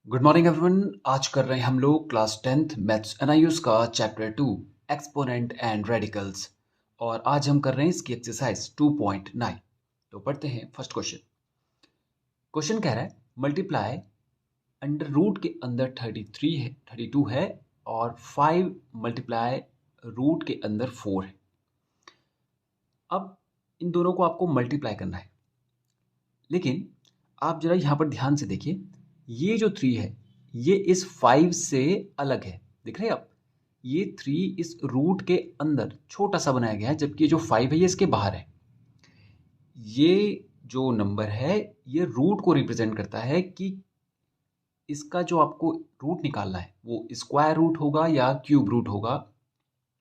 Good morning everyone. आज कर रहे हैं हम लोग क्लास 10th मैथ्स एनआईयूज का चैप्टर 2 एक्सपोनेंट एंड रेडिकल्स। और आज हम कर रहे हैं इसकी एक्सरसाइज 2.9। तो पढ़ते हैं फर्स्ट क्वेश्चन। क्वेश्चन कह रहा है मल्टीप्लाई अंडर रूट के अंदर 33 है 32 है और 5 मल्टीप्लाई रूट के अंदर 4 है। अब इन दोनों को आपको मल्टीप्लाई करना है, लेकिन आप जरा यहाँ पर ध्यान से देखिए, ये जो 3 है ये इस 5 से अलग है। दिख रहे हैं आप, ये 3 इस रूट के अंदर छोटा सा बनाया गया है, जबकि ये जो 5 है ये इसके बाहर है। ये जो नंबर है ये रूट को रिप्रेजेंट करता है कि इसका जो आपको रूट निकालना है वो स्क्वायर रूट होगा या क्यूब रूट होगा,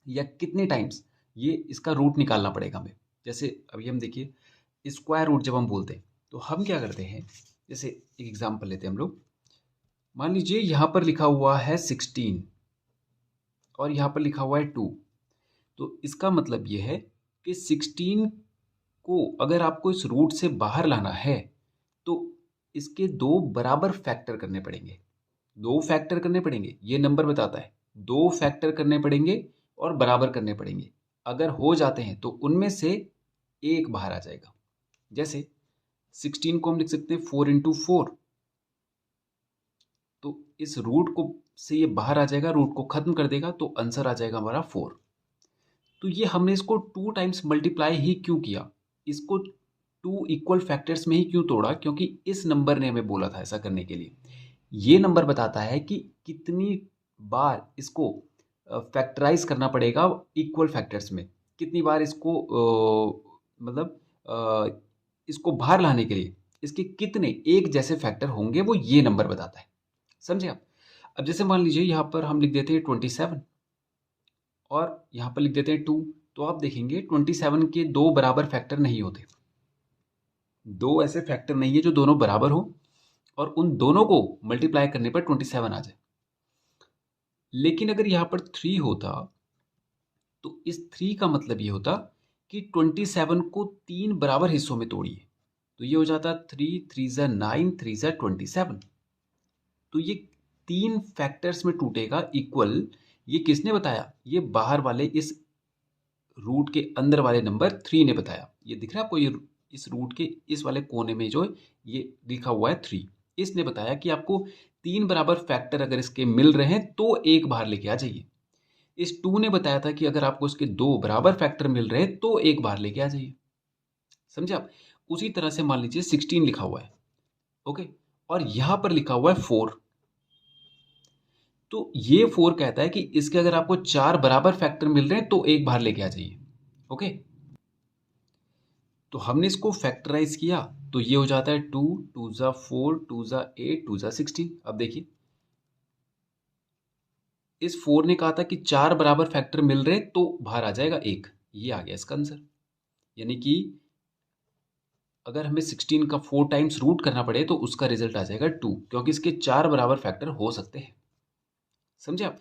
या कितने टाइम्स ये इसका रूट निकालना पड़ेगा हमें। जैसे अभी हम देखिए स्क्वायर रूट जब हम बोलते हैं तो हम क्या करते हैं, जैसे एक एग्जांपल लेते हैं हम लोग। मान लीजिए यहाँ पर लिखा हुआ है 16 और यहाँ पर लिखा हुआ है 2। तो इसका मतलब ये है कि 16 को अगर आपको इस रूट से बाहर लाना है तो इसके दो बराबर फैक्टर करने पड़ेंगे। दो फैक्टर करने पड़ेंगे, ये नंबर बताता है। दो फैक्टर करने पड़ेंगे और बराबर करने पड़ेंगे। अगर हो जाते हैं तो उनमें से एक बाहर आ जाएगा। जैसे 16 को हम लिख सकते हैं 4 इंटू 4। तो इस रूट को से ये बाहर आ जाएगा, रूट को खत्म कर देगा, तो आंसर आ जाएगा हमारा 4। तो ये हमने इसको 2 टाइम्स मल्टीप्लाई ही क्यों किया, इसको 2 इक्वल फैक्टर्स में ही क्यों तोड़ा, क्योंकि इस नंबर ने हमें बोला था ऐसा करने के लिए। ये नंबर बताता है कि कितनी बार इसको फैक्टराइज करना पड़ेगा इक्वल फैक्टर्स में, कितनी बार इसको मतलब इसको बाहर लाने के लिए इसके कितने एक जैसे फैक्टर होंगे, वो ये नंबर बताता है। समझे आप। अब जैसे मान लीजिए यहाँ पर हम लिख देते हैं 27 और यहाँ पर लिख देते हैं 2। तो आप देखेंगे 27 के दो बराबर फैक्टर नहीं होते। दो ऐसे फैक्टर नहीं है जो दोनों बराबर हो और उन दोनों को मल्टीप्लाई करने पर 27 आ जाए। लेकिन अगर यहाँ पर 3 होता तो इस 3 का मतलब ये होता कि 27 को 3 बराबर हिस्सों में तोड़िए, तो ये हो जाता 3 3 ज़ा 9 3 ज़ा 27। तो ये 3 फैक्टर्स में टूटेगा इक्वल। ये किसने बताया, ये बाहर वाले इस रूट के अंदर वाले नंबर 3 ने बताया। ये दिख रहा है आपको, ये इस रूट के इस वाले कोने में जो ये लिखा हुआ है 3, इसने बताया कि आपको 3 बराबर फैक्टर अगर इसके मिल रहे हैं तो एक बाहर लेके आ जाइए। इस 2 ने बताया था कि अगर आपको इसके दो बराबर फैक्टर मिल रहे हैं तो एक बाहर लेके आ जाइए। समझे आप। उसी तरह से मान लीजिए 16 लिखा हुआ है, ओके, और यहां पर लिखा हुआ है 4। तो ये 4 कहता है कि इसके अगर आपको 4 बराबर फैक्टर मिल रहे हैं तो एक बाहर लेके आ जाइए। ओके, तो हमने इसको फैक्टराइज किया तो ये हो जाता है 2 2 ज़ा 4 2 ज़ा 8 2 ज़ा 16। अब देखिए इस 4 ने कहा था कि 4 बराबर फैक्टर मिल रहे हैं तो बाहर आ जाएगा एक। ये आ गया इसका आंसर। यानी कि अगर हमें 16 का 4 टाइम्स रूट करना पड़े तो उसका रिजल्ट आ जाएगा 2, क्योंकि इसके 4 बराबर फैक्टर हो सकते हैं। समझे आप।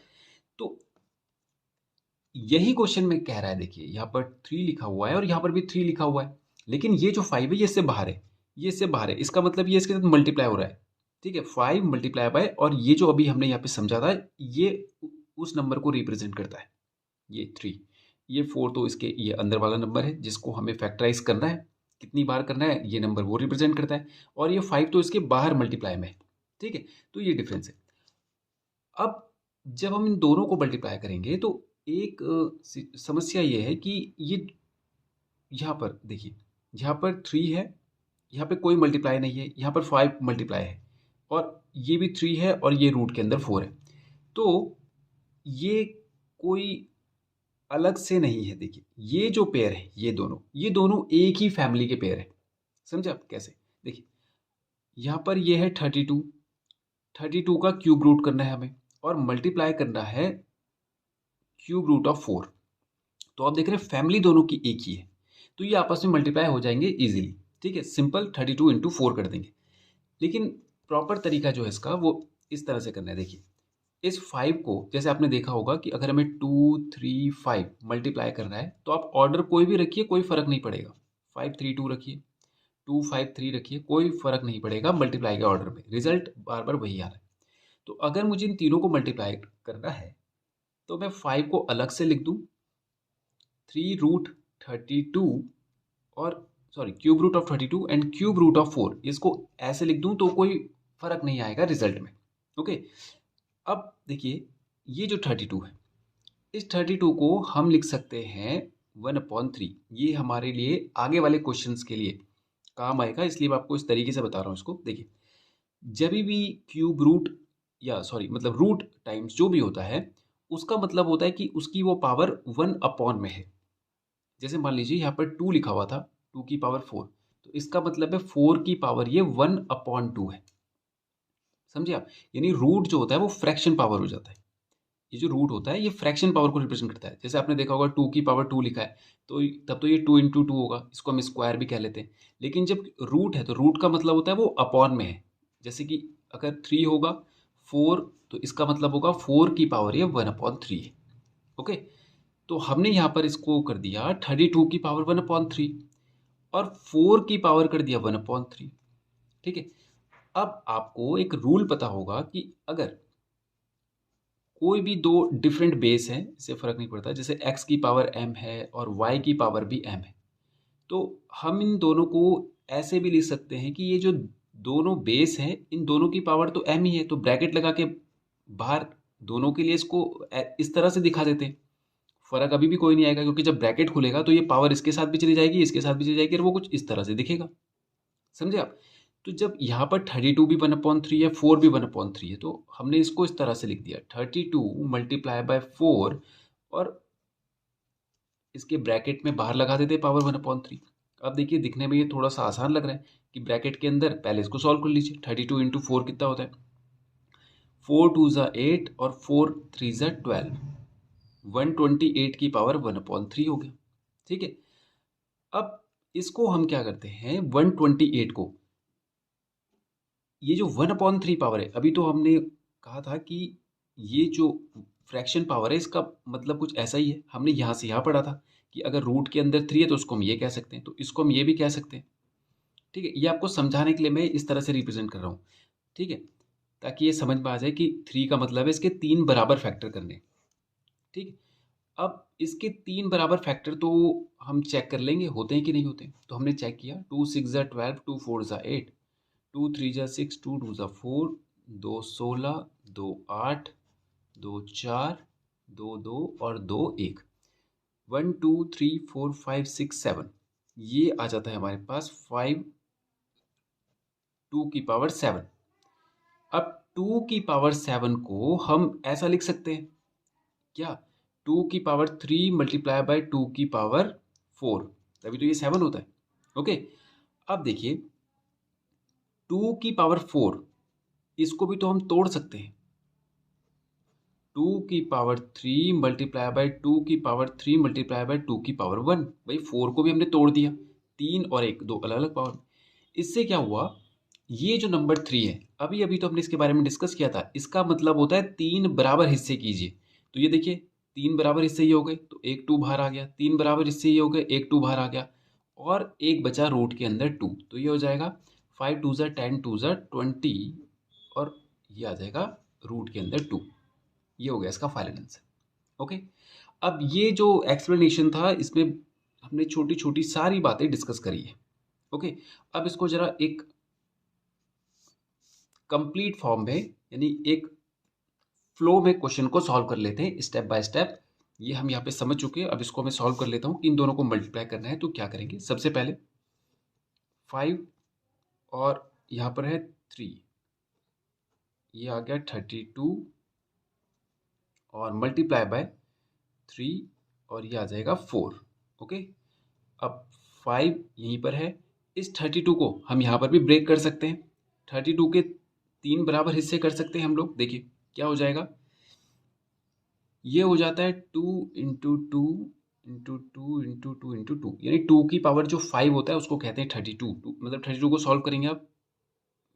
तो यही क्वेश्चन में कह रहा है, देखिए यहाँ पर 3 लिखा हुआ है और यहाँ पर भी 3 लिखा हुआ है, लेकिन ये जो 5 है ये इससे बाहर है, ये इससे बाहर है। इसका मतलब ये इसके साथ मल्टीप्लाई हो रहा है। ठीक है, 5 मल्टीप्लाई बाय, और ये जो अभी हमने यहाँ पे समझा था ये उस नंबर को रिप्रेजेंट करता है। ये 3, ये 4 तो इसके ये अंदर वाला नंबर है जिसको हमें फैक्टराइज करना है, कितनी बार करना है ये नंबर वो रिप्रेजेंट करता है, और ये 5 तो इसके बाहर मल्टीप्लाई में है। ठीक है, तो ये डिफरेंस है। अब जब हम इन दोनों को मल्टीप्लाई करेंगे तो एक समस्या ये है कि ये यहाँ पर देखिए, यहाँ पर 3 है, यहाँ पे कोई मल्टीप्लाई नहीं है, यहाँ पर 5 मल्टीप्लाई है, और ये भी 3 है और ये रूट के अंदर 4 है। तो ये कोई अलग से नहीं है। देखिए ये जो पेयर है ये दोनों एक ही फैमिली के पेयर है। समझे आप कैसे। देखिए यहाँ पर ये है 32, 32 का क्यूब रूट करना है हमें और मल्टीप्लाई करना है क्यूब रूट ऑफ 4। तो आप देख रहे हैं फैमिली दोनों की एक ही है, तो ये आपस में मल्टीप्लाई हो जाएंगे इजीली। ठीक है, सिंपल 32 इंटू 4 कर देंगे। लेकिन प्रॉपर तरीका जो है इसका वो इस तरह से करना है। देखिए इस 5 को जैसे आपने देखा होगा कि अगर हमें 2 3 5 मल्टीप्लाई करना है तो आप ऑर्डर कोई भी रखिए, कोई फर्क नहीं पड़ेगा। 5 3 2 रखिए, 2 5 3 रखिए, कोई फर्क नहीं पड़ेगा मल्टीप्लाई के ऑर्डर में, रिजल्ट बार बार वही आ रहा है। तो अगर मुझे इन तीनों को मल्टीप्लाई करना है तो मैं 5 को अलग से लिख दूँ, 3√32 और sorry cube root of 32 and cube root of 4, इसको ऐसे लिख दूँ तो कोई फर्क नहीं आएगा रिजल्ट में। ओके, अब देखिए ये जो 32 है, इस 32 को हम लिख सकते हैं 1/3। ये हमारे लिए आगे वाले क्वेश्चंस के लिए काम आएगा, इसलिए मैं आपको इस तरीके से बता रहा हूँ इसको। देखिए, जब भी क्यूब रूट या सॉरी मतलब रूट टाइम्स जो भी होता है, उसका मतलब होता है कि उसकी वो पावर 1 में है। जैसे मान लीजिए यहाँ पर 2 लिखा हुआ था, 2 की पावर 4, तो इसका मतलब है 4 की पावर ये 1/2 है। समझे आप? यानी रूट जो होता है वो फ्रैक्शन पावर हो जाता है। ये जो रूट होता है ये फ्रैक्शन पावर को रिप्रेजेंट करता है। जैसे आपने देखा होगा 2 की पावर 2 लिखा है, तो तब तो ये 2 इंटू 2 होगा, इसको हम स्क्वायर भी कह लेते हैं। लेकिन जब रूट है तो रूट का मतलब होता है वो अपॉन में है। जैसे कि अगर 3 होगा 4, तो इसका मतलब होगा 4 की पावर ये 1/3 है। ओके, तो हमने यहाँ पर इसको कर दिया 32 की पावर 1/3 और 4 की पावर कर दिया 1/3। ठीक है, अब आपको एक रूल पता होगा कि अगर कोई भी दो डिफरेंट बेस हैं, इससे फ़र्क नहीं पड़ता, जैसे x की पावर m है और y की पावर भी m है, तो हम इन दोनों को ऐसे भी लिख सकते हैं कि ये जो दोनों बेस हैं, इन दोनों की पावर तो m ही है, तो ब्रैकेट लगा के बाहर दोनों के लिए इसको इस तरह से दिखा देते हैं। फ़र्क अभी भी कोई नहीं आएगा, क्योंकि जब ब्रैकेट खुलेगा तो ये पावर इसके साथ भी चली जाएगी, इसके साथ भी चली जाएगी और वो कुछ इस तरह से दिखेगा। समझे आप? तो जब यहाँ पर 32 भी 1/3 है, 4 भी 1/3 है, तो हमने इसको इस तरह से लिख दिया 32 मल्टीप्लाई बाय 4 और इसके ब्रैकेट में बाहर लगा देते पावर 1/3। अब देखिए दिखने में ये थोड़ा सा आसान लग रहा है कि ब्रैकेट के अंदर पहले इसको सॉल्व कर लीजिए। 32 इंटू 4 कितना होता है? 4 2 ज़ा 8 और 4 3 ज़ा 12, 128 की पावर 1/3 हो गया। ठीक है, अब इसको हम क्या करते हैं, 128 को, ये जो 1/3 पावर है, अभी तो हमने कहा था कि ये जो फ्रैक्शन पावर है इसका मतलब कुछ ऐसा ही है। हमने यहाँ से यहाँ पढ़ा था कि अगर रूट के अंदर 3 है तो उसको हम ये कह सकते हैं, तो इसको हम ये भी कह सकते हैं। ठीक है, ये आपको समझाने के लिए मैं इस तरह से रिप्रेजेंट कर रहा हूँ। ठीक है, ताकि ये समझ में आ जाए कि 3 का मतलब है इसके 3 बराबर फैक्टर करने। ठीक है, अब इसके 3 बराबर फैक्टर तो हम चेक कर लेंगे होते हैं कि नहीं होते। तो हमने चेक किया, 2 6 ज़ा 12, 2 4 ज़ा 8, 2 3 ज़ा 6, 2 2 ज़ा 4, 2 16, 2 8, 2 4, 2 2 और 2 1, 1 2 3 4 5 6 7, ये आ जाता है हमारे पास 5 2 की पावर 7। अब 2 की पावर 7 को हम ऐसा लिख सकते हैं क्या, 2 की पावर 3 मल्टीप्लाई बाय 2 की पावर 4, तभी तो ये 7 होता है। ओके, अब देखिए 2 की पावर 4, इसको भी तो हम तोड़ सकते हैं। 2 की पावर 3 मल्टीप्लाई बाय 2 की पावर 3 मल्टीप्लाई बाय 2 की पावर 1, भाई 4 को भी हमने तोड़ दिया, 3 और 1 दो अलग अलग पावर। इससे क्या हुआ, ये जो नंबर 3 है, अभी अभी तो हमने इसके बारे में डिस्कस किया था, इसका मतलब होता है 3 बराबर हिस्से कीजिए। तो ये देखिए 3 बराबर हिस्से ये हो गए तो एक 2 बाहर आ गया, 3 बराबर हिस्से ये हो गए, एक 2 बाहर आ गया और एक बचा रूट के अंदर 2, तो ये हो जाएगा 5 2 ज़ा 10, 2 ज़ा 20 और ये आ जाएगा रूट के अंदर 2। ये हो गया इसका फाइनल आंसर। ओके, अब ये जो एक्सप्लेनेशन था इसमें हमने छोटी छोटी सारी बातें डिस्कस करी है। ओके, अब इसको जरा एक कंप्लीट फॉर्म में, यानी एक फ्लो में क्वेश्चन को सॉल्व कर लेते हैं स्टेप बाय स्टेप। ये हम यहाँ पे समझ चुके हैं, अब इसको मैं सॉल्व कर लेता हूँ कि इन दोनों को मल्टीप्लाई करना है तो क्या करेंगे। सबसे पहले 5 और यहाँ पर है 3, ये आ गया 32 और मल्टीप्लाई बाय 3 और ये आ जाएगा 4। ओके, अब 5 यहीं पर है, इस 32 को हम यहाँ पर भी ब्रेक कर सकते हैं, 32 के 3 बराबर हिस्से कर सकते हैं हम लोग। देखिए क्या हो जाएगा, ये हो जाता है 2 इंटू 2 इंटू 2 इंटू 2 इंटू 2, यानी 2 की पावर जो 5 होता है उसको कहते हैं 32। मतलब 32 को सॉल्व करेंगे आप,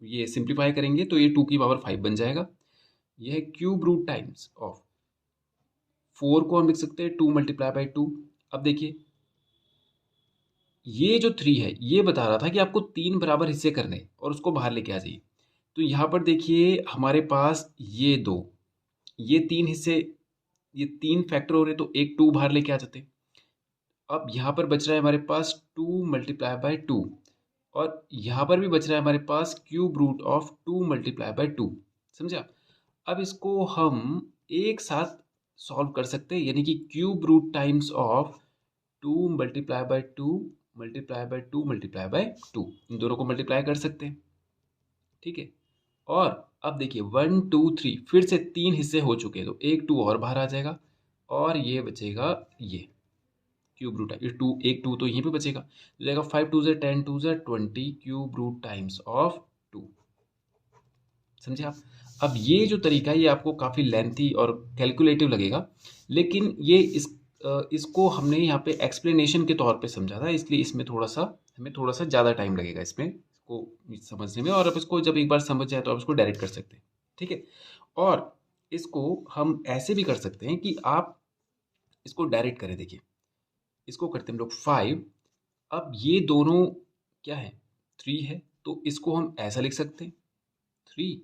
ये सिंप्लीफाई करेंगे तो ये 2 की पावर 5 बन जाएगा। यह है क्यूब रूट टाइम्स ऑफ 4 को हम लिख सकते हैं 2 मल्टीप्लाई बाई 2। अब देखिए ये जो 3 है ये बता रहा था कि आपको 3 बराबर हिस्से करने और उसको बाहर लेके आ जाइए, तो यहाँ पर देखिए हमारे पास ये 2, ये 3 हिस्से, ये 3 फैक्टर हो रहे, तो एक 2 बाहर लेके आ जाते। अब यहाँ पर बच रहा है हमारे पास 2 मल्टीप्लाई बाय 2, और यहाँ पर भी बच रहा है हमारे पास cube root of 2 multiply by 2। समझा? अब इसको हम एक साथ सॉल्व कर सकते हैं, यानी कि cube root times of 2 multiply by 2 multiply by 2 multiply by 2, इन दोनों को मल्टीप्लाई कर सकते हैं। ठीक है, और अब देखिए 1 2 3 फिर से 3 हिस्से हो चुके हैं, तो एक 2 और बाहर आ जाएगा, और ये बचेगा ये क्यूब रूट, ये 2, एक 2 तो यहीं पे बचेगा, तो जाएगा 5 2 10 2 20 क्यूब रूट टाइम्स ऑफ 2। समझे आप? अब ये जो तरीका है ये आपको काफ़ी लेंथी और कैलकुलेटिव लगेगा, लेकिन ये इसको हमने यहाँ पे एक्सप्लेनेशन के तौर पे समझा था, इसलिए इसमें हमें थोड़ा सा ज़्यादा टाइम लगेगा इसमें इसको समझने में, और अब इसको जब एक बार समझ जाए तो आप इसको डायरेक्ट कर सकते हैं। ठीक है, और इसको हम ऐसे भी कर सकते हैं कि आप इसको डायरेक्ट करें। देखिए इसको करते हैं हम लोग 5, अब ये दोनों क्या है, 3 है, तो इसको हम ऐसा लिख सकते हैं 3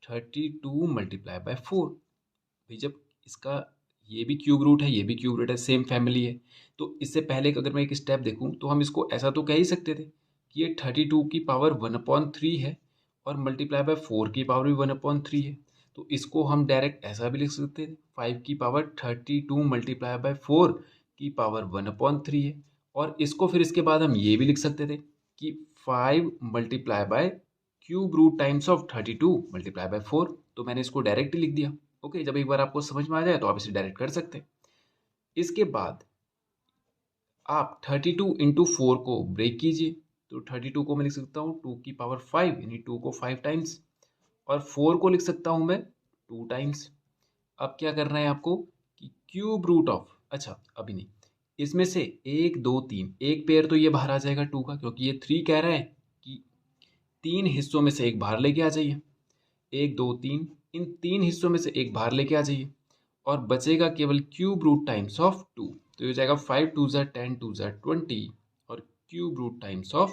32 मल्टीप्लाई बाय 4। भाई जब इसका ये भी क्यूब रूट है, ये भी क्यूब रूट है, सेम फैमिली है, तो इससे पहले अगर मैं एक स्टेप देखूं तो हम इसको ऐसा तो कह ही सकते थे कि ये 32 की पावर 1/3 है, और मल्टीप्लाई बाय 4 की पावर भी 1/3 है, तो इसको हम डायरेक्ट ऐसा भी लिख सकते थे 5 की पावर 32 मल्टीप्लाई बाय 4 की पावर 1/3 है, और इसको फिर इसके बाद हम ये भी लिख सकते थे कि 5 multiply by cube root times of 32 multiply by 4, तो मैंने इसको डायरेक्ट ही लिख दिया। ओके, जब एक बार आपको समझ में आ जाए तो आप इसे डायरेक्ट कर सकते हैं। इसके बाद आप 32 इंटू 4 को ब्रेक कीजिए, तो 32 को मैं लिख सकता हूँ 2 की पावर 5, यानी 2 को 5 टाइम्स, और 4 को लिख सकता हूँ मैं 2 टाइम्स। अब क्या करना है आपको कि क्यूब रूट ऑफ, अच्छा अभी नहीं, इसमें से 1 2 3 एक पेयर तो ये बाहर आ जाएगा 2 का, क्योंकि ये 3 कह रहा है कि 3 हिस्सों में से एक बाहर लेके आ जाइए, 1 2 3, इन 3 हिस्सों में से एक बाहर लेके आ जाइए, और बचेगा केवल क्यूब रूट टाइम्स ऑफ 2, तो ये हो जाएगा 5 2 10 2 20, और क्यूब रूट टाइम्स ऑफ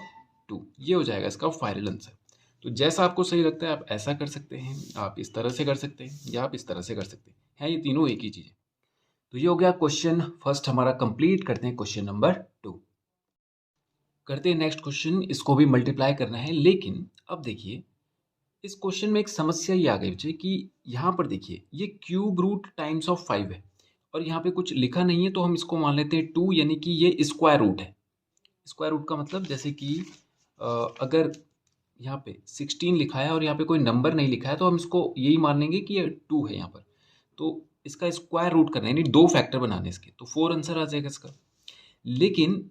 2, ये हो जाएगा इसका फाइनल आंसर। तो जैसा आपको सही लगता है आप ऐसा कर सकते हैं, आप इस तरह से कर सकते हैं, या आप इस तरह से कर सकते हैं, ये तीनों एक ही चीज़ है। तो ये हो गया क्वेश्चन फर्स्ट हमारा कंप्लीट। करते हैं क्वेश्चन नंबर 2, करते हैं नेक्स्ट क्वेश्चन, इसको भी मल्टीप्लाई करना है, लेकिन अब देखिए इस क्वेश्चन में एक समस्या ये आ गई बच्चे कि यहाँ पर देखिए ये क्यूब रूट टाइम्स ऑफ 5 है, और यहाँ पे कुछ लिखा नहीं है, तो हम इसको मान लेते हैं 2, यानी कि ये स्क्वायर रूट है। स्क्वायर रूट का मतलब जैसे कि अगर यहाँ पे 16 लिखा है और यहाँ पे कोई नंबर नहीं लिखा है, तो हम इसको यही मान लेंगे कि ये 2 है यहाँ पर, तो इसका स्क्वायर रूट करना है, यानी 2 फैक्टर बनाने इसके, तो 4 आंसर आ जाएगा इसका। लेकिन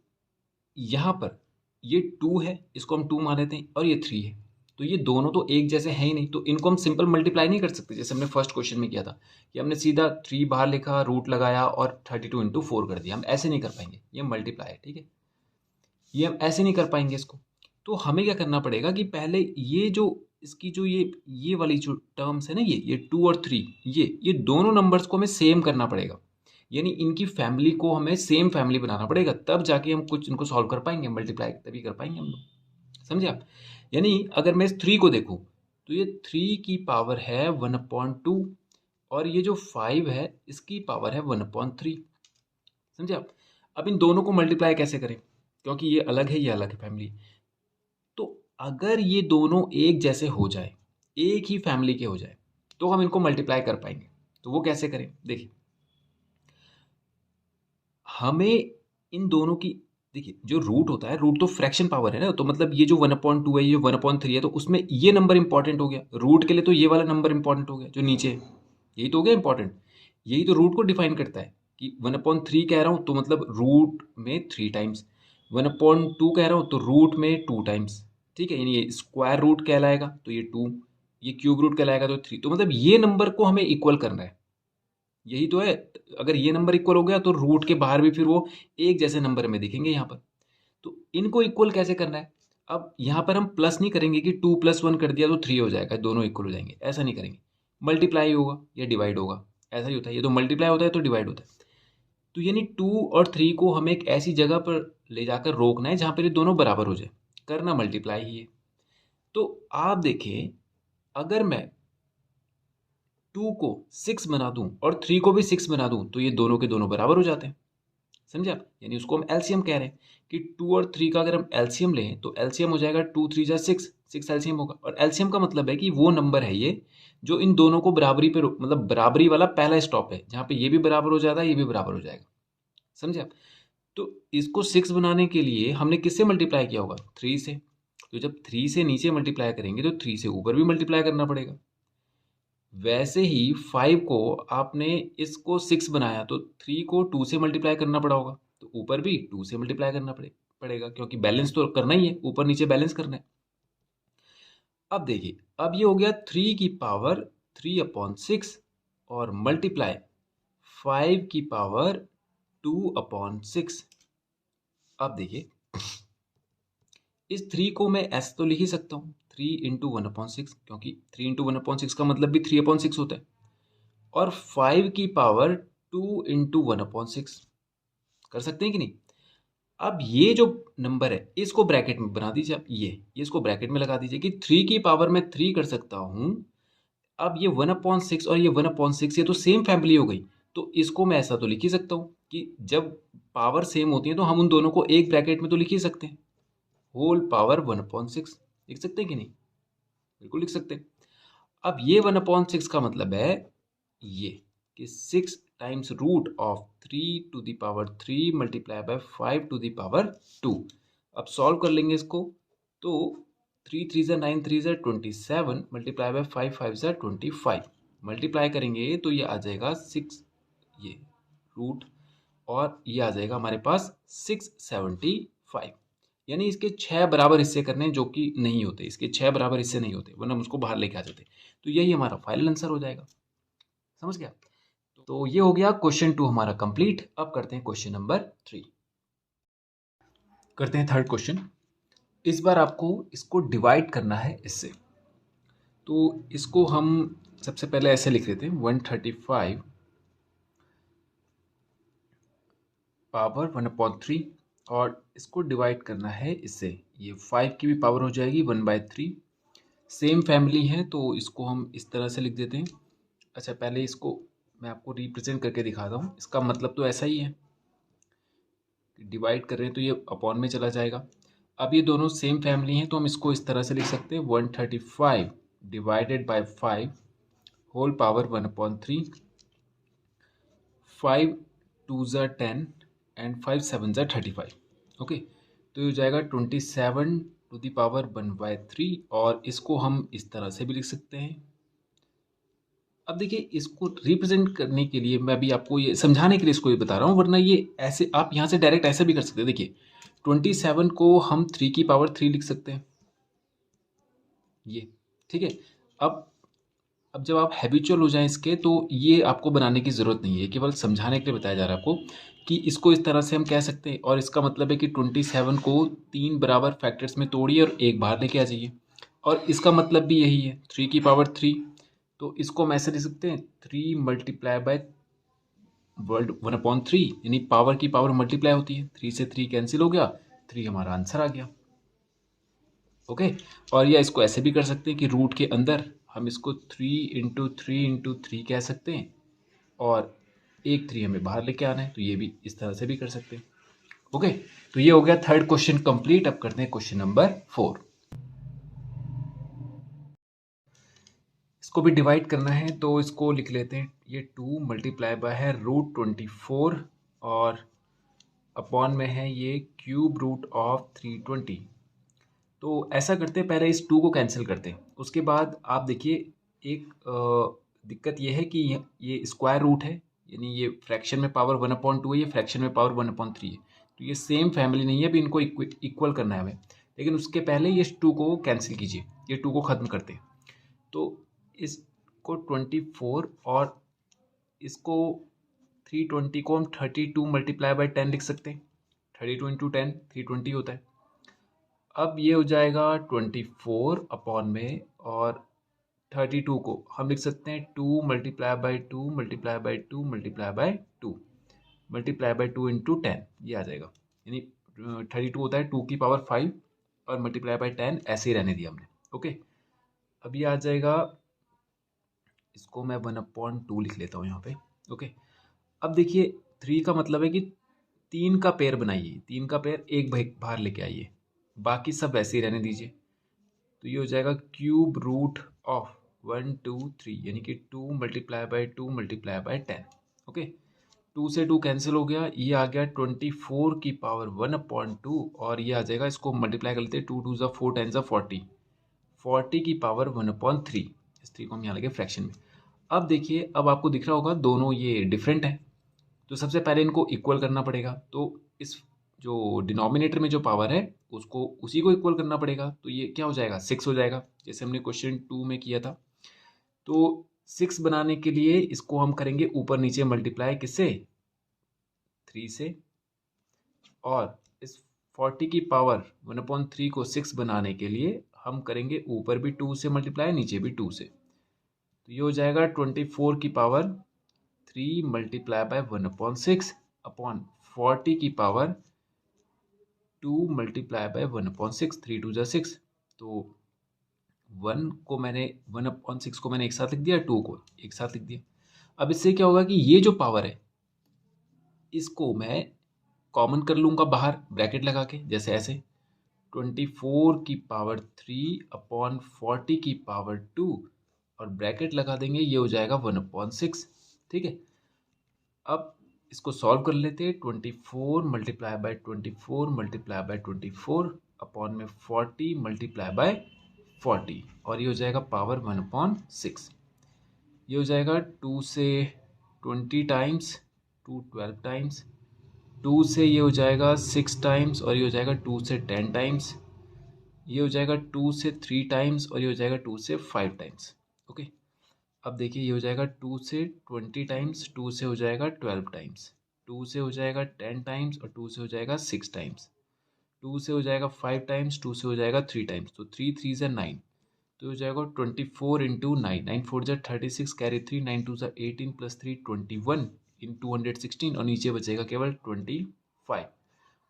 यहाँ पर ये 2 है, इसको हम 2 मान लेते हैं, और ये 3 है, तो ये दोनों तो एक जैसे हैं ही नहीं, तो इनको हम सिंपल मल्टीप्लाई नहीं कर सकते, जैसे हमने फर्स्ट क्वेश्चन में किया था कि हमने सीधा 3 बाहर लिखा, रूट लगाया और 32 इंटू 4 कर दिया। हम ऐसे नहीं कर पाएंगे, ये मल्टीप्लाई है, ठीक है, ये हम ऐसे नहीं कर पाएंगे इसको। तो हमें क्या करना पड़ेगा कि पहले ये जो इसकी जो ये वाली जो टर्म्स है ना, ये 2 और 3, ये दोनों नंबर्स को हमें सेम करना पड़ेगा, यानी इनकी फैमिली को हमें सेम फैमिली बनाना पड़ेगा, तब जाके हम कुछ इनको सॉल्व कर पाएंगे, मल्टीप्लाई तभी कर पाएंगे हम लोग। समझे आप? यानी अगर मैं इस 3 को देखूं तो ये 3 की पावर है 1/2, और ये जो 5 है इसकी पावर है 1/3। समझे आप? अब इन दोनों को मल्टीप्लाई कैसे करें, क्योंकि ये अलग है, ये अलग है फैमिली, तो अगर ये दोनों एक जैसे हो जाए, एक ही फैमिली के हो जाए, तो हम इनको मल्टीप्लाई कर पाएंगे। तो वो कैसे करें, देखिए हमें इन दोनों की, देखिए जो रूट होता है, रूट तो फ्रैक्शन पावर है ना, तो मतलब ये जो 1/2 है, ये 1/3 है, तो उसमें ये नंबर इंपॉर्टेंट हो गया रूट के लिए, तो ये वाला नंबर इंपॉर्टेंट हो गया जो नीचे है, यही तो हो गया इंपॉर्टेंट, यही तो रूट को डिफाइन करता है कि 1/3 कह रहा हूँ तो मतलब रूट में 3 टाइम्स, 1/2 कह रहा हूँ तो रूट में 2 टाइम्स। ठीक है, यानी ये स्क्वायर रूट कहलाएगा तो ये 2, ये क्यूब रूट कहलाएगा तो 3, तो मतलब ये नंबर को हमें इक्वल करना है, यही तो है। अगर ये नंबर इक्वल हो गया तो रूट के बाहर भी फिर वो एक जैसे नंबर में दिखेंगे यहाँ पर, तो इनको इक्वल कैसे करना है। अब यहाँ पर हम प्लस नहीं करेंगे कि 2 + 1 कर दिया तो 3 हो जाएगा, दोनों इक्वल हो जाएंगे, ऐसा नहीं करेंगे, मल्टीप्लाई होगा या डिवाइड होगा, ऐसा ही होता है, ये तो मल्टीप्लाई होता है तो डिवाइड होता है। तो यानी 2 और 3 को हमें एक ऐसी जगह पर ले जाकर रोकना है जहाँ पर ये दोनों बराबर हो जाए, करना मल्टीप्लाई ही है। तो आप देखें अगर मैं 2 को 6 बना दूं और 3 को भी 6 बना दूं तो ये दोनों के दोनों बराबर हो जाते हैं। समझे आप? यानी उसको हम एलसीएम कह रहे हैं कि 2 और 3 का अगर हम एलसीएम लें तो एलसीएम हो जाएगा 2 3 जा 6, 6 एलसीएम होगा। और एलसीएम का मतलब है कि वो नंबर है ये जो इन दोनों को बराबरी पे मतलब बराबरी वाला पहला स्टॉप है, जहाँ पे ये भी बराबर हो जाता है, ये भी बराबर हो जाएगा। समझे आप? तो इसको 6 बनाने के लिए हमने किससे मल्टीप्लाई किया होगा? 3 से। तो जब 3 से नीचे मल्टीप्लाई करेंगे तो 3 से ऊपर भी मल्टीप्लाई करना पड़ेगा। वैसे ही 5 को आपने इसको 6 बनाया तो 3 को 2 से मल्टीप्लाई करना पड़ा होगा, तो ऊपर भी 2 से मल्टीप्लाई करना पड़ेगा, क्योंकि बैलेंस तो करना ही है, ऊपर नीचे बैलेंस करना है। अब देखिए, अब ये हो गया 3 की पावर 3/6 और मल्टीप्लाई 5 की पावर 2/6। अब देखिए, इस 3 को मैं ऐसे तो लिख ही सकता हूँ, 3 इंटू 1/6, क्योंकि 3 इंटू 1/6 का मतलब भी 3/6 होता है। और 5 की पावर 2 इंटू 1/6 कर सकते हैं कि नहीं? अब ये जो नंबर है इसको ब्रैकेट में बना दीजिए आप, ये इसको ब्रैकेट में लगा दीजिए कि 3 की पावर में 3 कर सकता हूँ। अब ये 1/6 और ये 1/6 ये तो सेम फैमिली हो गई, तो इसको मैं ऐसा तो लिख ही सकता हूँ कि जब पावर सेम होती है तो हम उन दोनों को एक ब्रैकेट में तो लिख ही सकते हैं, होल पावर 1/6 लिख सकते हैं कि नहीं? बिल्कुल लिख सकते हैं। अब ये 1/6 का मतलब है ये कि 6 times root of 3 to the power 3 multiply by 5 to the power 2। अब सॉल्व कर लेंगे इसको, तो 3 3 ज़ा 9 3 ज़ा 27 मल्टीप्लाई बाय 5 5 ज़ा 25 मल्टीप्लाई करेंगे तो ये आ जाएगा 6, ये रूट, और ये आ जाएगा हमारे पास 675। यानी इसके 6 बराबर हिस्से करने हैं, जो कि नहीं होते, इसके 6 बराबर हिस्से नहीं होते, वरना हम उसको बाहर लेके आ जाते। तो यही हमारा फाइनल आंसर हो जाएगा। समझ गया? तो ये हो गया क्वेश्चन 2 हमारा कंप्लीट। अब करते हैं क्वेश्चन नंबर 3। करते हैं थर्ड क्वेश्चन। इस बार आपको इसको डिवाइड करना है इससे। तो इसको हम सबसे पहले ऐसे लिख लेते हैं, 135 पावर 1/3, और इसको डिवाइड करना है इससे। ये 5 की भी पावर हो जाएगी 1/3। सेम फैमिली है तो इसको हम इस तरह से लिख देते हैं। अच्छा, पहले इसको मैं आपको रिप्रेजेंट करके दिखाता हूँ। इसका मतलब तो ऐसा ही है, डिवाइड कर रहे हैं तो ये अपॉन में चला जाएगा। अब ये दोनों सेम फैमिली हैं तो हम इसको इस तरह से लिख सकते हैं, 135 डिवाइडेड बाय 5 होल पावर 1/3। 5 2 ज़ा 10 एंड 5 7 ज़ा 35। ओके, तो ये हो जाएगा 27 टू द पावर 1/3, और इसको हम इस तरह से भी लिख सकते हैं। अब देखिए, इसको रिप्रेजेंट करने के लिए मैं अभी आपको ये समझाने के लिए इसको ये बता रहा हूँ, वरना ये ऐसे आप यहाँ से डायरेक्ट ऐसे भी कर सकते हैं। देखिए, 27 को हम 3 की पावर 3 लिख सकते हैं, ये ठीक है। अब जब आप हैबिचुअल हो जाएं इसके, तो ये आपको बनाने की ज़रूरत नहीं है, केवल समझाने के लिए बताया जा रहा है आपको कि इसको इस तरह से हम कह सकते हैं। और इसका मतलब है कि 27 को 3 बराबर फैक्टर्स में तोड़िए और एक बाहर लेके आ जाइए, और इसका मतलब भी यही है, 3 की पावर 3। तो इसको हम ऐसे लिख सकते हैं, 3 मल्टीप्लाई बाय 1/3, यानी पावर की पावर मल्टीप्लाई होती है, 3 से 3 कैंसिल हो गया, 3 हमारा आंसर आ गया। ओके, और या इसको ऐसे भी कर सकते हैं कि रूट के अंदर हम इसको 3 कह सकते हैं, और एक 3 हमें बाहर लेके आना है, तो ये भी इस तरह से भी कर सकते हैं। ओके, तो ये हो गया थर्ड क्वेश्चन कंप्लीट। अब करते हैं क्वेश्चन नंबर 4। इसको भी डिवाइड करना है तो इसको लिख लेते हैं, ये 2 मल्टीप्लाई बाय है √24, और अपॉन में है ये क्यूब रूट ऑफ 320। तो ऐसा करते हैं, पहले इस 2 को कैंसिल करते हैं, उसके बाद आप देखिए एक दिक्कत ये है कि ये स्क्वायर रूट है, यानी ये फ्रैक्शन में पावर 1/2 है, ये फ्रैक्शन में पावर 1/3 है, तो ये सेम फैमिली नहीं है। अभी इनको इक्वल करना है हमें, लेकिन उसके पहले ये 2 को कैंसिल कीजिए, ये 2 को ख़त्म करते हैं। तो इसको 24 और इसको 320 को हम 32 मल्टीप्लाई बाय 10 लिख सकते हैं। 32 इंटू 10 320 होता है। अब ये हो जाएगा 24 अपॉन में, और 32 को हम लिख सकते हैं 2 multiply by 2 multiply by 2 multiply by 2 multiply by 2 into 10, ये आ जाएगा। यानी 32 होता है 2 की पावर 5, और मल्टीप्लाई बाय 10 ऐसे ही रहने दिया हमने। ओके, अब ये आ जाएगा, इसको मैं 1/2 लिख लेता हूँ यहाँ पे। ओके, अब देखिए 3 का मतलब है कि 3 का पेयर बनाइए, 3 का पेयर एक बाहर लेके आइए, बाकी सब वैसे ही रहने दीजिए। तो ये हो जाएगा क्यूब रूट ऑफ 1 2 3, यानी कि 2 multiply by 2 multiply by 10। Okay, 2 से 2 कैंसिल हो गया, ये आ गया 24 की पावर 1/2, और ये आ जाएगा, इसको मल्टीप्लाई कर लेते हैं, 2 2 ज़ा 4 10 ज़ा 40, 40 की पावर 1/3। इस 3 को हम यहाँ लगे फ्रैक्शन में। अब देखिए, अब आपको दिख रहा होगा दोनों ये डिफरेंट है, तो सबसे पहले इनको इक्वल करना पड़ेगा। तो इस जो डिनोमिनेटर में जो पावर है उसको उसी को इक्वल करना पड़ेगा, तो ये क्या हो जाएगा, 6 हो जाएगा, जैसे हमने क्वेश्चन 2 में किया था। तो 6 बनाने के लिए इसको हम करेंगे ऊपर नीचे मल्टीप्लाई, किससे, 3 से, और इस 40 की पावर 1/3 को 6 बनाने के लिए हम करेंगे ऊपर भी 2 से मल्टीप्लाई, नीचे भी 2 से। तो ये हो जाएगा 24 की पावर 3 मल्टीप्लाई बाय 1/6 अपॉन 40 की पावर 2 मल्टीप्लाई बाय 1/6, 3 2 ज़ा 6। तो 1 को मैंने 1/6 को मैंने एक साथ लिख दिया, 2 को एक साथ लिख दिया। अब इससे क्या होगा कि ये जो पावर है इसको मैं कॉमन कर लूँगा बाहर ब्रैकेट लगा के, जैसे ऐसे 24 की पावर 3 अपॉन 40 की पावर 2, और ब्रैकेट लगा देंगे, ये हो जाएगा 1/6। ठीक है, अब इसको सॉल्व कर लेते हैं। 24 multiply by 24 multiply by 24 upon में 40 मल्टीप्लाई बाय 40, और ये हो जाएगा पावर 1/6। ये हो जाएगा 2 से 20 टाइम्स, 2 12 टाइम्स, 2 से ये हो जाएगा 6 टाइम्स, और ये हो जाएगा 2 से 10 टाइम्स, ये हो जाएगा 2 से 3 टाइम्स, और ये हो जाएगा 2 से 5 टाइम्स। ओके, अब देखिए ये हो जाएगा 2 से 20 टाइम्स, 2 से हो जाएगा 12 टाइम्स, 2 से हो जाएगा 10 टाइम्स, और 2 से हो जाएगा 6 टाइम्स, 2 से हो जाएगा 5 टाइम्स, 2 से हो जाएगा 3 टाइम्स, तो 3 3 से 9, तो हो जाएगा 24 इंटू 9, 9 4 जा 36, कैरी 3, 9 2 जा 18 प्लस 3 21 इन 216, और नीचे बचेगा केवल 25,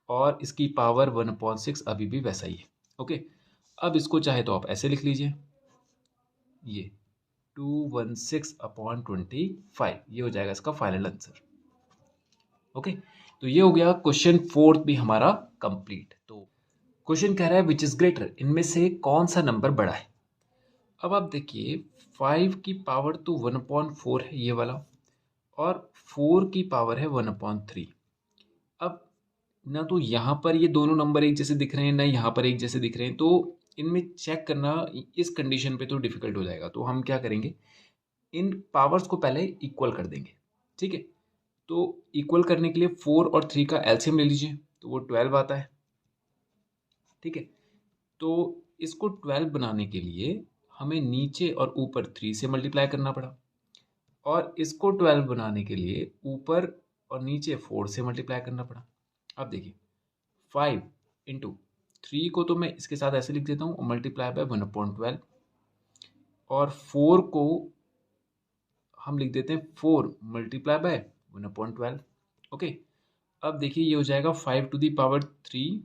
और इसकी पावर 1/6 अभी भी वैसा ही है। ओके, अब इसको चाहे तो आप ऐसे लिख लीजिए, ये 216/25, ये हो जाएगा इसका फाइनल आंसर। ओके, तो ये हो गया क्वेश्चन 4 भी हमारा कंप्लीट। तो क्वेश्चन कह रहा है विच इज ग्रेटर, इनमें से कौन सा नंबर बड़ा है। अब आप देखिए 5 की पावर तो 1/4 है ये वाला, और 4 की पावर है 1/3। अब ना तो यहाँ पर ये दोनों नंबर एक जैसे दिख रहे हैं, ना यहाँ पर एक जैसे दिख रहे हैं, तो इनमें चेक करना इस कंडीशन पे तो डिफिकल्ट हो जाएगा। तो हम क्या करेंगे, इन पावर्स को पहले इक्वल कर देंगे। ठीक है, तो इक्वल करने के लिए 4 और 3 का एलसीएम ले लीजिए, तो वो 12 आता है। ठीक है, तो इसको 12 बनाने के लिए हमें नीचे और ऊपर 3 से मल्टीप्लाई करना पड़ा, और इसको 12 बनाने के लिए ऊपर और नीचे 4 से मल्टीप्लाई करना पड़ा। अब देखिए 5 इंटू 3 को तो मैं इसके साथ ऐसे लिख देता हूँ, मल्टीप्लाई बाय 1/12, और 4 को हम लिख देते हैं 4 मल्टीप्लाई बाय 1/12। ओके, अब देखिए ये हो जाएगा 5 टू दी पावर 3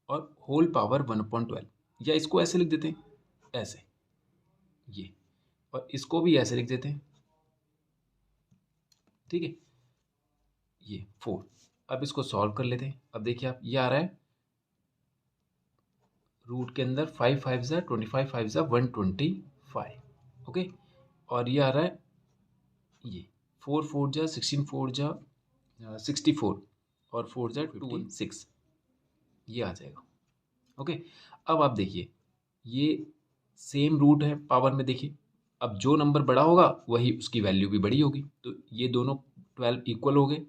और होल पावर 1/12, या इसको ऐसे लिख देते हैं, ऐसे ये, और इसको भी ऐसे लिख देते हैं। ठीक है, ये 4। अब इसको सॉल्व कर लेते हैं। अब देखिए आप, ये आ रहा है रूट के अंदर 5 5 ज़ा 25, 5 ज़ा 125। ओके, और ये आ रहा है ये 4 4 जा 16, 4 जा 64, और 4 जा 26, ये आ जाएगा। ओके, अब आप देखिए ये सेम रूट है पावर में, देखिए अब जो नंबर बड़ा होगा वही उसकी वैल्यू भी बड़ी होगी, तो ये दोनों 12 इक्वल हो गए,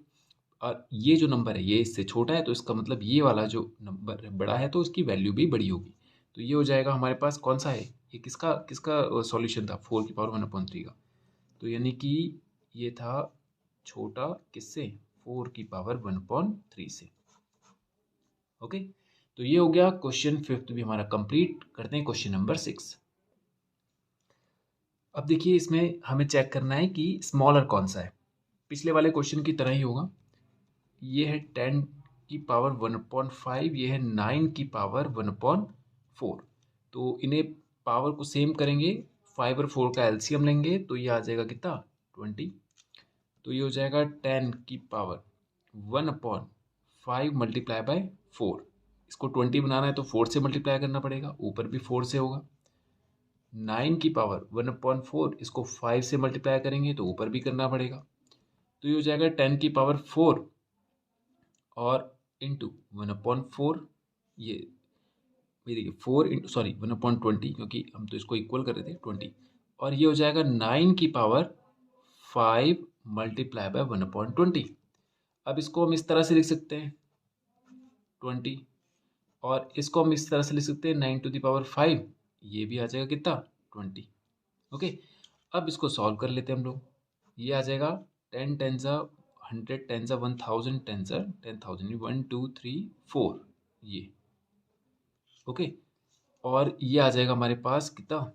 और ये जो नंबर है ये इससे छोटा है, तो इसका मतलब ये वाला जो नंबर बड़ा है तो उसकी वैल्यू भी बड़ी होगी। तो ये हो जाएगा हमारे पास कौन सा है, ये किसका किसका सॉल्यूशन था, 4 की पावर 1/3 का, तो यानी कि ये था छोटा किससे, 4 की पावर 1/3 से। ओके, तो ये हो गया क्वेश्चन 5 भी हमारा कंप्लीट। करते हैं क्वेश्चन नंबर 6। अब देखिए इसमें हमें चेक करना है कि स्मॉलर कौन सा है, पिछले वाले क्वेश्चन की तरह ही होगा। ये है 10 की पावर 1/5, ये है 9 की पावर 1/4, तो इन्हें पावर को सेम करेंगे, 5 और 4 का एलसीएम लेंगे तो ये आ जाएगा कितना 20। तो ये हो जाएगा 10 की पावर 1/5 मल्टीप्लाई बाय 4। इसको 20 बनाना है तो 4 से मल्टीप्लाई करना पड़ेगा, ऊपर भी 4 से होगा। 9 की पावर 1/4, इसको 5 से मल्टीप्लाई करेंगे तो ऊपर भी करना पड़ेगा। तो ये हो जाएगा 10 की पावर 4 और इंटू 1/4, ये देखिए 4 इंटू 1/20, क्योंकि हम तो इसको इक्वल कर रहे थे 20। और ये हो जाएगा 9 की पावर 5 मल्टीप्लाई बाय 1/20। अब इसको हम इस तरह से लिख सकते हैं 20, और इसको हम इस तरह से लिख सकते हैं 9⁵, ये भी आ जाएगा कितना 20। ओके, अब इसको सॉल्व कर लेते हैं हम लोग। ये आ जाएगा 10 10 100 10 1000 10 10,000 1 2 3 4 ये। ओके, और ये आ जाएगा हमारे पास कितना,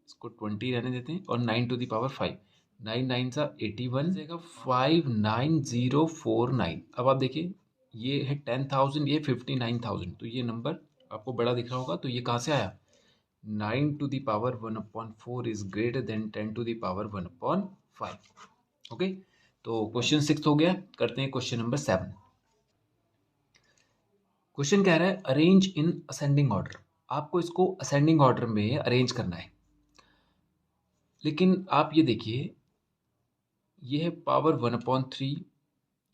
इसको 20 रहने देते हैं, और 9⁵, 9 9 81 जाएगा 59049। अब आप देखिए ये है 10,000, ये 59,000, तो ये नंबर आपको बड़ा दिख रहा होगा। तो ये कहाँ से आया, 9⁴ इज ग्रेटर देन 10⁵1/5। ओके, तो क्वेश्चन 6 हो गया। करते हैं क्वेश्चन नंबर 7। क्वेश्चन कह रहा है अरेंज इन असेंडिंग ऑर्डर। आपको इसको असेंडिंग ऑर्डर में अरेंज करना है, लेकिन आप ये देखिए ये है पावर 1/3,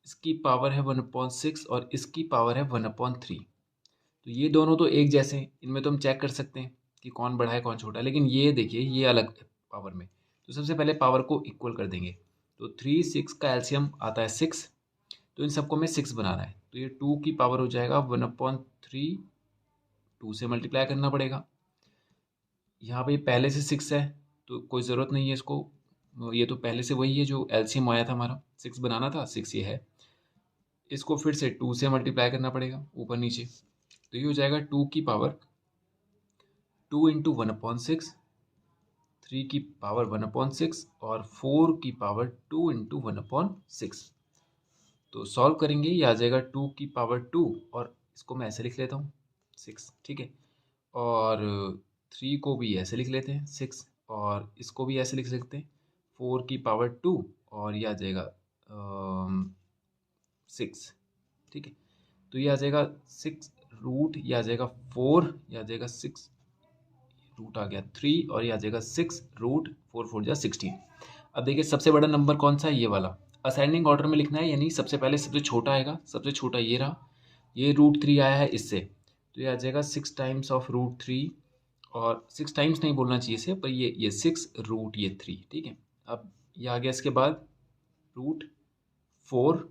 इसकी पावर है 1/6 और इसकी पावर है 1/3। तो ये दोनों तो एक जैसे हैं, इनमें तो हम चेक कर सकते हैं कि कौन बड़ा है कौन छोटा है। लेकिन ये देखिए ये अलग है पावर में। तो सबसे पहले पावर को इक्वल कर देंगे। तो 3 6 का एलसीएम आता है 6, तो इन सबको हमें 6 बनाना है। तो ये 2 की पावर हो जाएगा 1/3, 2 से मल्टीप्लाई करना पड़ेगा। यहाँ पे पहले से 6 है तो कोई ज़रूरत नहीं है इसको, ये तो पहले से वही है जो एलसीएम आया था हमारा, 6 बनाना था, 6 ये है। इसको फिर से 2 से मल्टीप्लाई करना पड़ेगा ऊपर नीचे। तो ये हो जाएगा 2 की पावर 2 इंटू 1/6, 3 की पावर 1/6 और 4 की पावर 2 इंटू 1/6। तो सॉल्व करेंगे, ये आ जाएगा 2 की पावर 2, और इसको मैं ऐसे लिख लेता हूँ 6, ठीक है। और 3 को भी ऐसे लिख लेते हैं 6, और इसको भी ऐसे लिख सकते हैं 4 की पावर 2, और ये आ जाएगा 6, ठीक है। तो ये आ जाएगा 6 रूट, ये आ जाएगा 4, ये आ जाएगा 6 रूट आ गया 3, और ये आ जाएगा 6 रूट 4 4 जा 16। अब देखिए सबसे बड़ा नंबर कौन सा है, ये वाला। असेंडिंग ऑर्डर में लिखना है, यानी सबसे पहले सबसे छोटा आएगा। सबसे छोटा ये रहा, ये √3 आया है इससे, तो ये आ जाएगा 6 टाइम्स ऑफ √3, और 6 टाइम्स नहीं बोलना चाहिए इसे, पर ये 6 रूट ये 3, ठीक है। अब ये आ गया, इसके बाद √4,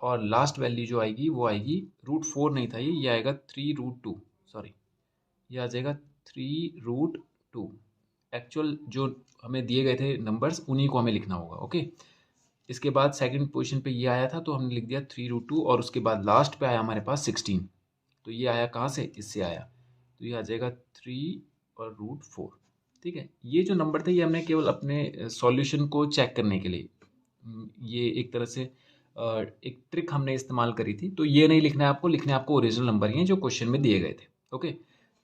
और लास्ट वैल्यू जो आएगी वो आएगी √4 नहीं था ये आएगा 3√2, सॉरी, ये आ जाएगा 3√2। एक्चुअल जो हमें दिए गए थे नंबर्स उन्हीं को हमें लिखना होगा। ओके, इसके बाद सेकंड पोजीशन पे ये आया था तो हमने लिख दिया 3√2, और उसके बाद लास्ट पे आया हमारे पास 16। तो ये आया कहाँ से, इससे आया, तो ये आ जाएगा 3 और √4, ठीक है। ये जो नंबर थे ये हमने केवल अपने सॉल्यूशन को चेक करने के लिए, ये एक तरह से एक ट्रिक हमने इस्तेमाल करी थी। तो ये नहीं लिखना है आपको, लिखना है आपको ओरिजिनल नंबर ही हैं जो क्वेश्चन में दिए गए थे। ओके,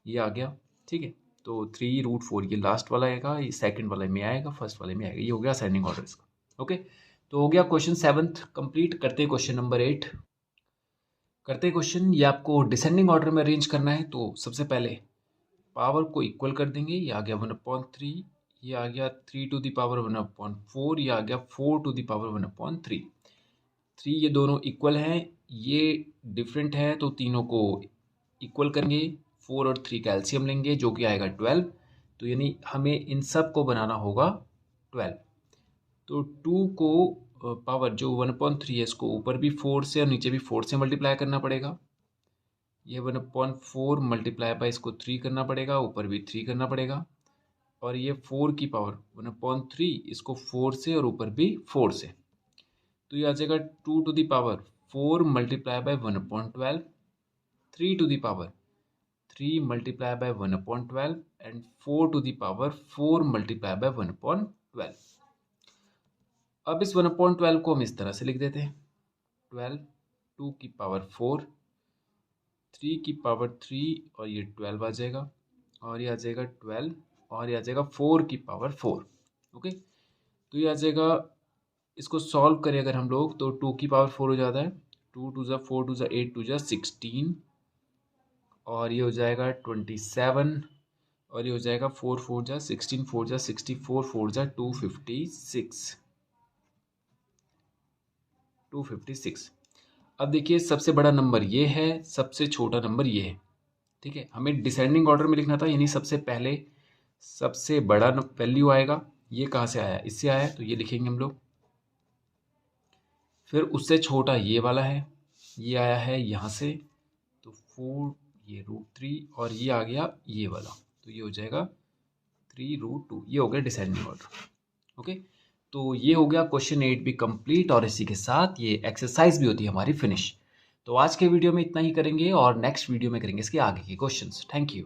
ये आ गया, ठीक है। तो 3√4 ये लास्ट वाला आएगा, ये सेकंड वाले में आएगा, फर्स्ट वाले में आएगा। ये हो गया असेंडिंग ऑर्डर इसका। ओके, तो हो गया क्वेश्चन 7 कंप्लीट। करते हैं क्वेश्चन नंबर 8। करते हैं क्वेश्चन, ये आपको डिसेंडिंग ऑर्डर में अरेंज करना है। तो सबसे पहले पावर को इक्वल कर देंगे, ये आ गया 1/3, ये आ गया 3⁴ ये आ गया 4⁴ 3 ये दोनों इक्वल हैं, ये डिफरेंट है तो तीनों को इक्वल करेंगे। 4 और 3 का एलसीएम लेंगे जो कि आएगा 12। तो यानी हमें इन सब को बनाना होगा 12। तो 2 को पावर जो 1/3 है इसको ऊपर भी 4 से और नीचे भी 4 से मल्टीप्लाई करना पड़ेगा। ये 1/4 मल्टीप्लाई बाय इसको 3 करना पड़ेगा, ऊपर भी 3 करना पड़ेगा। और ये 4 की पावर 1/3 इसको 4 से और ऊपर भी 4 से। तो ये आ जाएगा 2⁴ multiply by 1/12, 3 multiply bye 1/12 and 4 multiply by 1/12। अब इस 1/12 को हम इस तरह से लिख देते हैं 12, 2 की पावर 4, 3 की पावर 3, और ये 12 आ जाएगा। और ये आ जाएगा 12 और ये आ जाएगा 4 की पावर 4। ओके, तो ये आ जाएगा, इसको सॉल्व करें अगर हम लोग तो 2 की पावर 4 हो जाता है, 2 टू ज़ा 4 टू ज़ा 8 टू ज़ा 16 और ये हो जाएगा 27 और ये हो जाएगा 4 4 जा 16 4 जा 64 4 जा 256। अब देखिए सबसे बड़ा नंबर ये है, सबसे छोटा नंबर ये है। ठीक है, हमें डिसेंडिंग ऑर्डर में लिखना था, यानी सबसे पहले सबसे बड़ा वैल्यू आएगा। ये कहाँ से आया, इससे आया, तो ये लिखेंगे हम लोग। फिर उससे छोटा ये वाला है, ये आया है यहाँ से, तो 4 ये √3 और ये आ गया ये वाला, तो ये हो जाएगा 3√2। ये हो गया डिसेंडिंग ऑर्डर। ओके, तो ये हो गया क्वेश्चन 8 भी कंप्लीट और इसी के साथ ये एक्सरसाइज भी होती है हमारी फिनिश। तो आज के वीडियो में इतना ही करेंगे और नेक्स्ट वीडियो में करेंगे इसके आगे के क्वेश्चंस। Thank you.